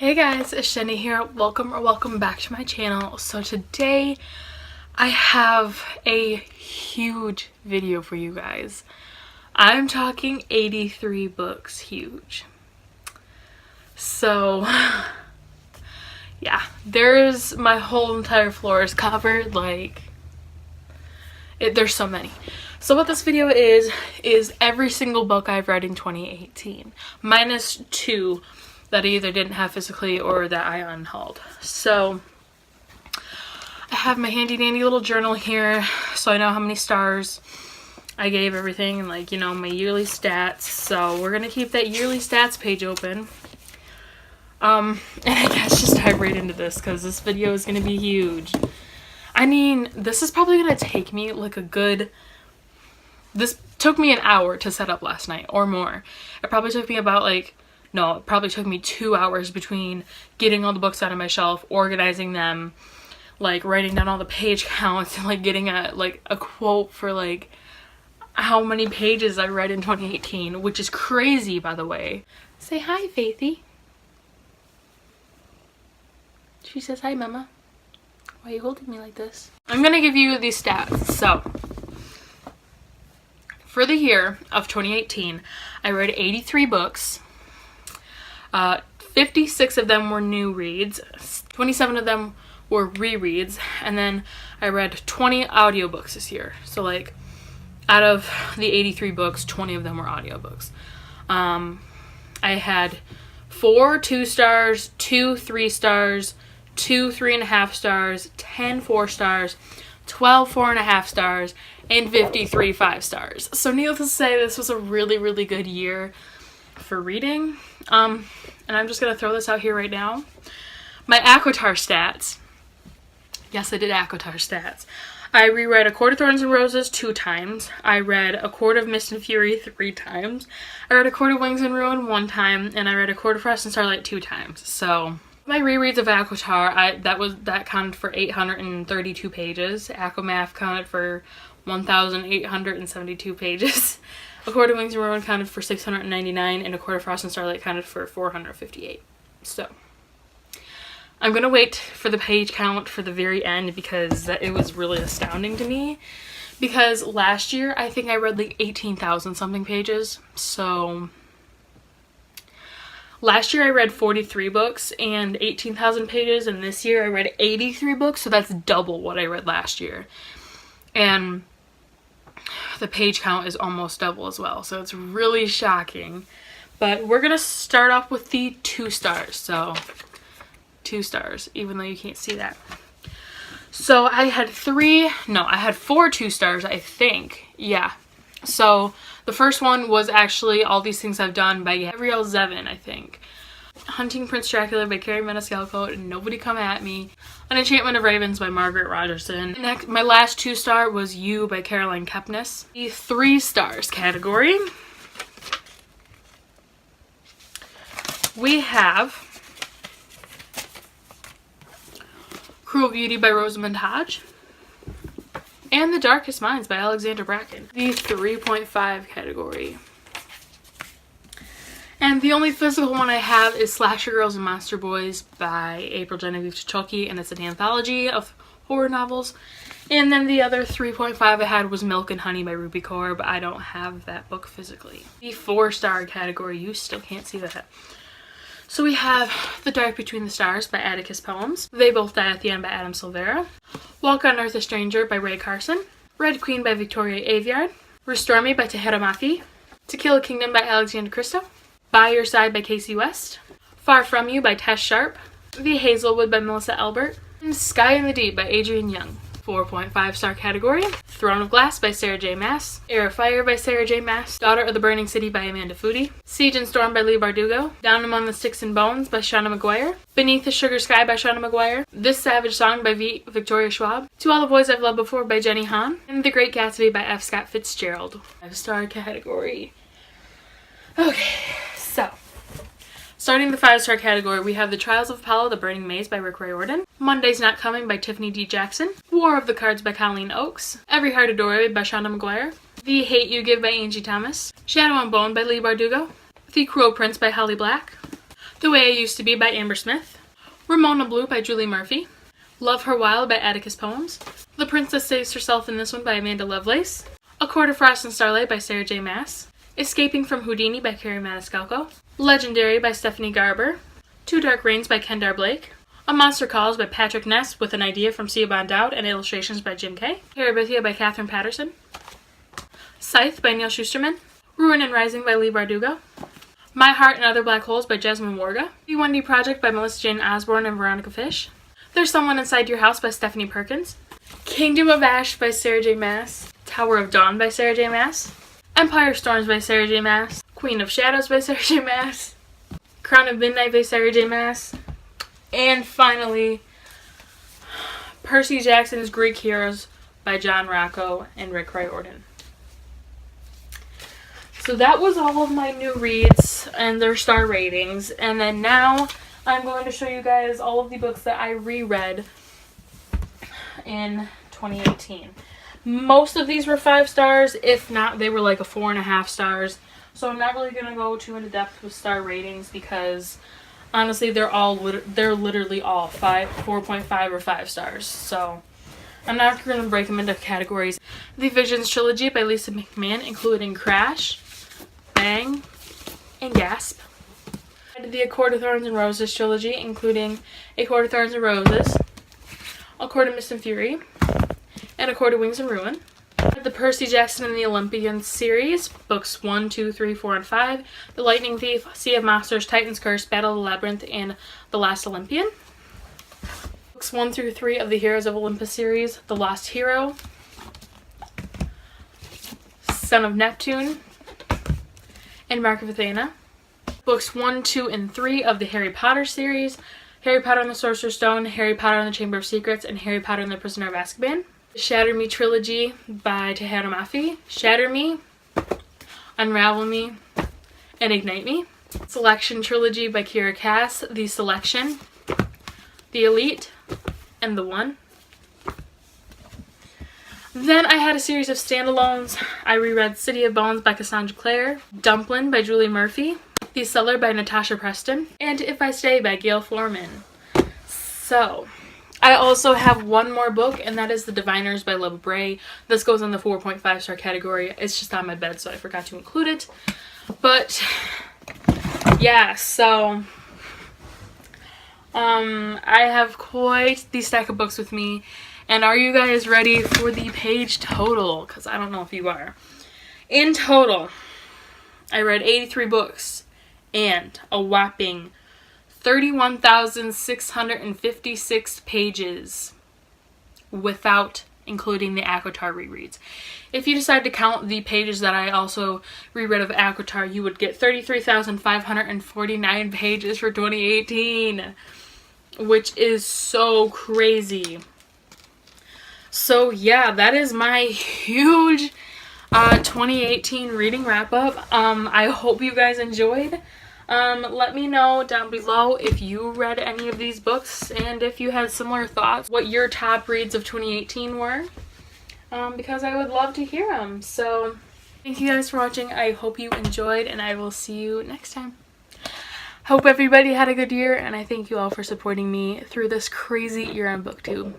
Hey guys, it's Jenny here. Welcome back to my channel. So today I have a huge video for you guys. I'm talking 83 books huge. So yeah, there's my whole entire floor is covered, there's so many. So what this video is every single book I've read in 2018 minus two that I either didn't have physically or that I unhauled. So I have my handy dandy little journal here so I know how many stars I gave everything and my yearly stats. So we're gonna keep that yearly stats page open. And I guess just dive right into this because this video is gonna be huge. I mean, this is probably gonna take me this took me an hour to set up last night or more. It probably took me about it probably took me 2 hours between getting all the books out of my shelf, organizing them, writing down all the page counts, and getting a quote for how many pages I read in 2018, which is crazy, by the way. Say hi, Faithy. She says hi, Mama. Why are you holding me like this? I'm gonna give you these stats. So for the year of 2018, I read 83 books. 56 of them were new reads, 27 of them were rereads, and then I read 20 audiobooks this year. So out of the 83 books, 20 of them were audiobooks. I had 4 2 stars, 2 3 stars, 2 3.5 stars, 10 4 stars, 12 4.5 stars, and 53 5 stars. So needless to say, this was a really, really good year for reading. And I'm just gonna throw this out here right now. My ACOTAR stats. Yes, I did ACOTAR stats. I reread A Court of Thorns and Roses 2 times. I read A Court of Mist and Fury 3 times. I read A Court of Wings and Ruin 1 time, and I read A Court of Frost and Starlight 2 times. So my rereads of ACOTAR, that counted for 832 pages. ACOMAF counted for 1,872 pages. A Court of Wings and Ruin counted for 699, and A Court of Frost and Starlight counted for 458. So I'm gonna wait for the page count for the very end because it was really astounding to me. Because last year I think I read 18,000 something pages. So last year I read 43 books and 18,000 pages, and this year I read 83 books, so that's double what I read last year. And the page count is almost double as well, so it's really shocking. But we're gonna start off with the 2 stars. So 2 stars, even though you can't see that. So I had 4 2 stars, I think. Yeah. So the first one was actually All These Things I've Done by Gabrielle Zevin, I think. Hunting Prince Dracula by Carrie Maniscalco, Nobody Come At Me. An Enchantment of Ravens by Margaret Rogerson. Next, my last 2 star was You by Caroline Kepnes. The 3 stars category, we have Cruel Beauty by Rosamund Hodge and The Darkest Minds by Alexandra Bracken. The 3.5 category. And the only physical one I have is Slasher Girls and Monster Boys by April Genevieve Chichoki, and it's an anthology of horror novels. And then the other 3.5 I had was Milk and Honey by Ruby Kaur, but I don't have that book physically. The 4-star category, you still can't see that. So we have The Dark Between the Stars by Atticus Poems, They Both Die at the End by Adam Silvera, Walk on Earth a Stranger by Ray Carson, Red Queen by Victoria Aveyard, Restore Me by Tahira Mafi, To Kill a Kingdom by Alexandra Christo, By Your Side by Casey West, Far From You by Tess Sharp, The Hazelwood by Melissa Albert, and Sky in the Deep by Adrienne Young. 4.5 star category, Throne of Glass by Sarah J. Maas, Air of Fire by Sarah J. Maas, Daughter of the Burning City by Amanda Foody, Siege and Storm by Leigh Bardugo, Down Among the Sticks and Bones by Shauna McGuire, Beneath the Sugar Sky by Shauna McGuire, This Savage Song by Victoria Schwab, To All the Boys I've Loved Before by Jenny Han, and The Great Gatsby by F. Scott Fitzgerald. 5-star category. Okay, so starting the 5-star category, we have The Trials of Apollo, The Burning Maze by Rick Riordan, Monday's Not Coming by Tiffany D. Jackson, War of the Cards by Colleen Oakes, Every Heart Adored by Shauna McGuire, The Hate You Give by Angie Thomas, Shadow and Bone by Leigh Bardugo, The Cruel Prince by Holly Black, The Way I Used to Be by Amber Smith, Ramona Blue by Julie Murphy, Love Her Wild by Atticus Poems, The Princess Saves Herself in This One by Amanda Lovelace, A Court of Frost and Starlight by Sarah J. Maas, Escaping from Houdini by Carrie Maniscalco, Legendary by Stephanie Garber, Two Dark Reigns by Kendar Blake, A Monster Calls by Patrick Ness with an idea from Siobhan Dowd and illustrations by Jim Kay, Terabithia by Catherine Patterson, Scythe by Neil Schusterman, Ruin and Rising by Lee Bardugo, My Heart and Other Black Holes by Jasmine Warga, The 1D Project by Melissa Jane Osborne and Veronica Fish, There's Someone Inside Your House by Stephanie Perkins, Kingdom of Ash by Sarah J. Maas, Tower of Dawn by Sarah J. Maas, Empire Storms by Sarah J. Maas, Queen of Shadows by Sarah J. Maas, Crown of Midnight by Sarah J. Maas, and finally, Percy Jackson's Greek Heroes by John Rocco and Rick Riordan. So that was all of my new reads and their star ratings. And then now I'm going to show you guys all of the books that I reread in 2018. Most of these were 5 stars. If not, they were like a 4.5 stars. So I'm not really going to go too into depth with star ratings because honestly they're literally all 4.5 or 5 stars. So I'm not going to break them into categories. The Visions Trilogy by Lisa McMahon, including Crash, Bang, and Gasp. The A Court of Thorns and Roses trilogy, including A Court of Thorns and Roses, A Court of Mist and Fury, and A Court of Wings and Ruin. The Percy Jackson and the Olympians series, books 1, 2, 3, 4, and 5, The Lightning Thief, Sea of Monsters, Titan's Curse, Battle of the Labyrinth, and The Last Olympian. Books 1 through 3 of the Heroes of Olympus series, The Lost Hero, Son of Neptune, and Mark of Athena. Books 1, 2, and 3 of the Harry Potter series, Harry Potter and the Sorcerer's Stone, Harry Potter and the Chamber of Secrets, and Harry Potter and the Prisoner of Azkaban. The Shatter Me trilogy by Tahereh Mafi, Shatter Me, Unravel Me, and Ignite Me. Selection trilogy by Kiera Cass, The Selection, The Elite, and The One. Then I had a series of standalones. I reread City of Bones by Cassandra Clare, Dumplin' by Julie Murphy, The Cellar by Natasha Preston, and If I Stay by Gail Foreman. So, I also have one more book, and that is The Diviners by Luba Bray. This goes in the 4.5 star category. It's just on my bed, so I forgot to include it. But, yeah, so I have quite the stack of books with me. And are you guys ready for the page total? Because I don't know if you are. In total, I read 83 books and a whopping 31,656 pages without including the ACOTAR rereads. If you decide to count the pages that I also reread of ACOTAR, you would get 33,549 pages for 2018, which is so crazy. So yeah, that is my huge 2018 reading wrap up. I hope you guys enjoyed. Let me know down below if you read any of these books and if you had similar thoughts, what your top reads of 2018 were, because I would love to hear them. So thank you guys for watching. I hope you enjoyed, and I will see you next time. Hope everybody had a good year, and I thank you all for supporting me through this crazy year on BookTube.